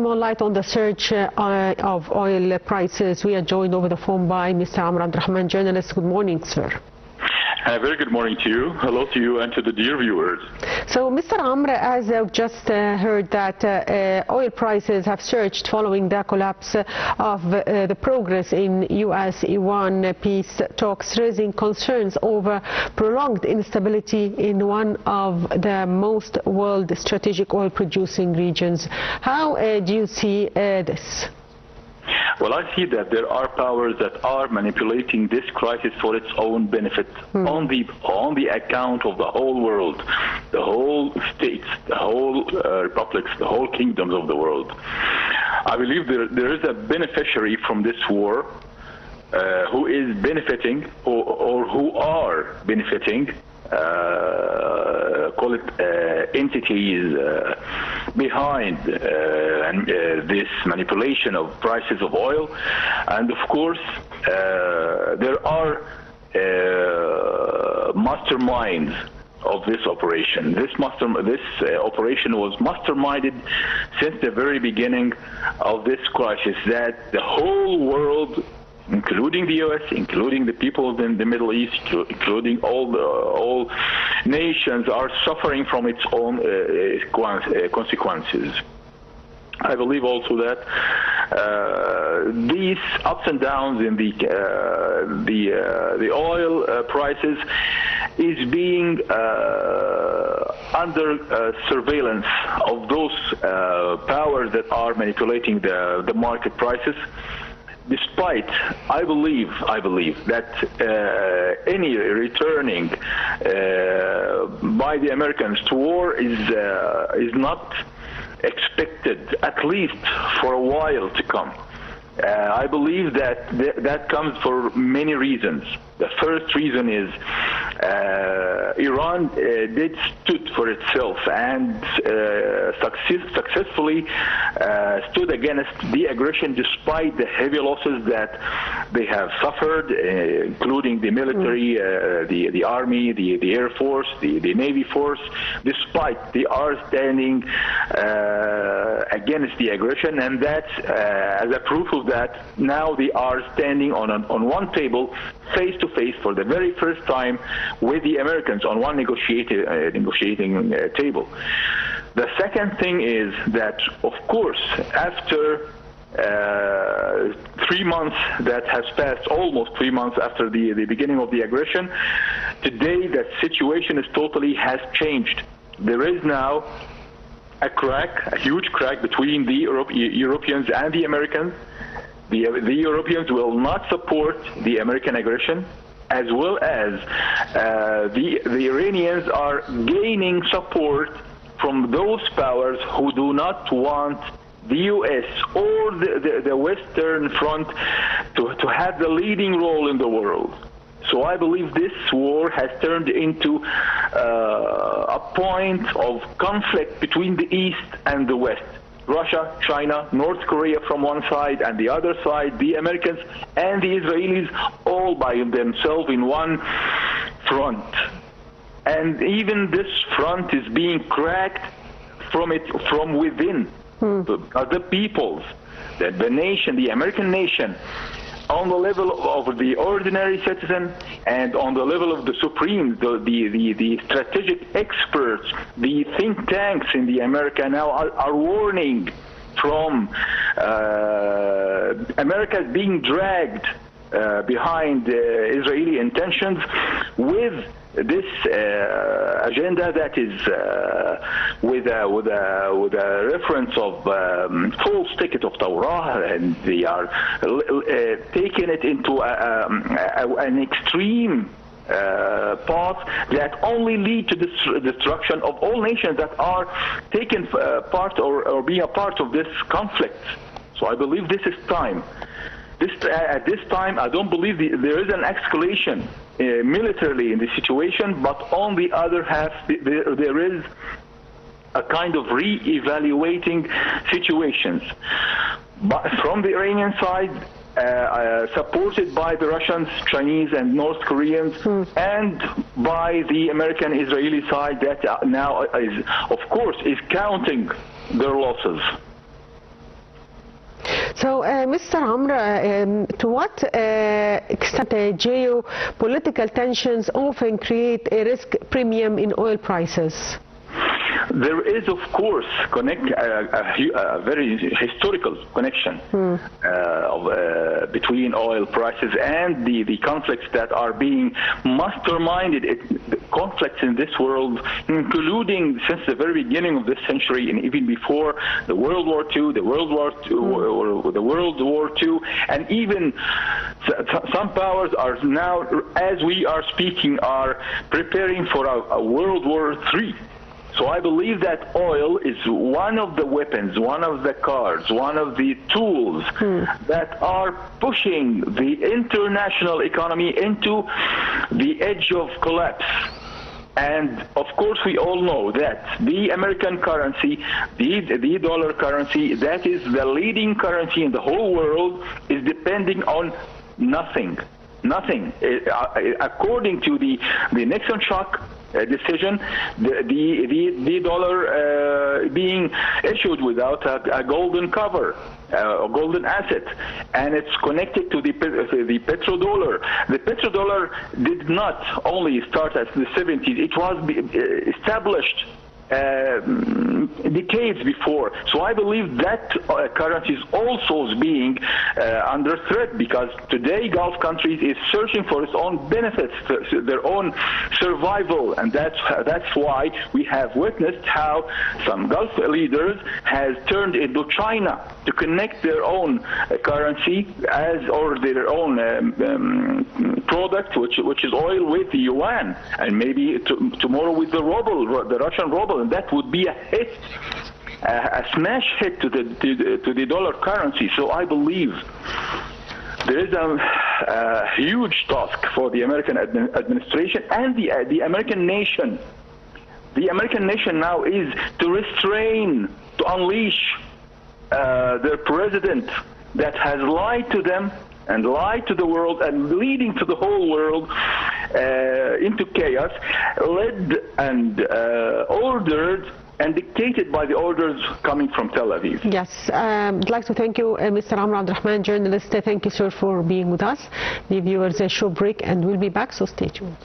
more light on the surge of oil prices. We are joined over the phone by Mr. Rahman, journalist. Good morning, sir. A very good morning to you. Hello to you and to the dear viewers. So, Mr. Amr, as I've just heard that oil prices have surged following the collapse of the progress in U.S.-Iran peace talks, raising concerns over prolonged instability in one of the most world strategic oil-producing regions. How do you see this? Well, I see that there are powers that are manipulating this crisis for its own benefit, on the account of the whole world, the whole states, the whole republics, the whole kingdoms of the world. I believe there is a beneficiary from this war who is benefiting or who are benefiting, call it entities behind this manipulation of prices of oil. And of course there are masterminds of this operation. This operation was masterminded since the very beginning of this crisis, that the whole world, including the U.S., including the people in the Middle East, including all nations, are suffering from its own consequences. I believe also that these ups and downs in the oil prices is being under surveillance of those powers that are manipulating the market prices. Despite, I believe that any returning by the Americans to war is not expected, at least for a while to come. I believe that comes for many reasons. The first reason is Iran did stood for itself and successfully stood against the aggression, despite the heavy losses that they have suffered, including the military, the army, the air force, the navy force. Despite, they are standing against the aggression, and that's as a proof of that, now they are standing on one table, face to face, for the very first time with the Americans on one negotiating table. The second thing is that, of course, after 3 months that has passed, almost 3 months after the beginning of the aggression, today that situation has changed. There is now a huge crack between the Europeans and the Americans. The Europeans will not support the American aggression, as well as the Iranians are gaining support from those powers who do not want the U.S. or the Western Front to have the leading role in the world. So I believe this war has turned into a point of conflict between the East and the West. Russia, China, North Korea from one side, and the other side, the Americans and the Israelis, all by themselves in one front. And even this front is being cracked from within. The peoples, the nation, the American nation, on the level of the ordinary citizen and on the level of the supreme, the strategic experts, the think tanks in the America now are warning from America being dragged behind Israeli intentions with this agenda that is with a reference of false ticket of Torah, and they are taking it into an extreme path that only lead to the destruction of all nations that are taking part or being a part of this conflict. So I believe this is time. At this time, I don't believe there is an escalation militarily in the situation, but on the other hand, there is a kind of re-evaluating situations. But from the Iranian side, supported by the Russians, Chinese, and North Koreans, and by the American-Israeli side that now is, of course, is counting their losses. So, Mr. Amr, to what extent geopolitical tensions often create a risk premium in oil prices? There is, of course, a very historical connection between oil prices and the conflicts that are being masterminded. Conflicts in this world, including since the very beginning of this century and even before the World War II, the World War II, and even some powers are now, as we are speaking, are preparing for a World War III. So I believe that oil is one of the weapons, one of the cards, one of the tools that are pushing the international economy into the edge of collapse. And of course, we all know that the American currency, the dollar currency, that is the leading currency in the whole world, is depending on nothing. Nothing. According to the Nixon shock decision, the dollar being issued without a golden cover, a golden asset, and it's connected to the petrodollar. The petrodollar did not only start at the 70s; it was established decades before. So I believe that currency is also being under threat, because today Gulf countries is searching for its own benefits, their own survival, and that's why we have witnessed how some Gulf leaders has turned into China to connect their own currency or their own product, which is oil, with the yuan, and maybe tomorrow with the ruble, the Russian ruble. And that would be a hit, a smash hit to the dollar currency. So I believe there is a huge task for the American administration and the American nation. The American nation now is to restrain, to unleash their president that has lied to them and lied to the world and leading to the whole world into chaos, led and ordered and dictated by the orders coming from Tel Aviv. Yes, I'd like to thank you, Mr. Amr Rahman, journalist. Thank you, sir, for being with us. The viewers, a short break, and we'll be back, so stay tuned.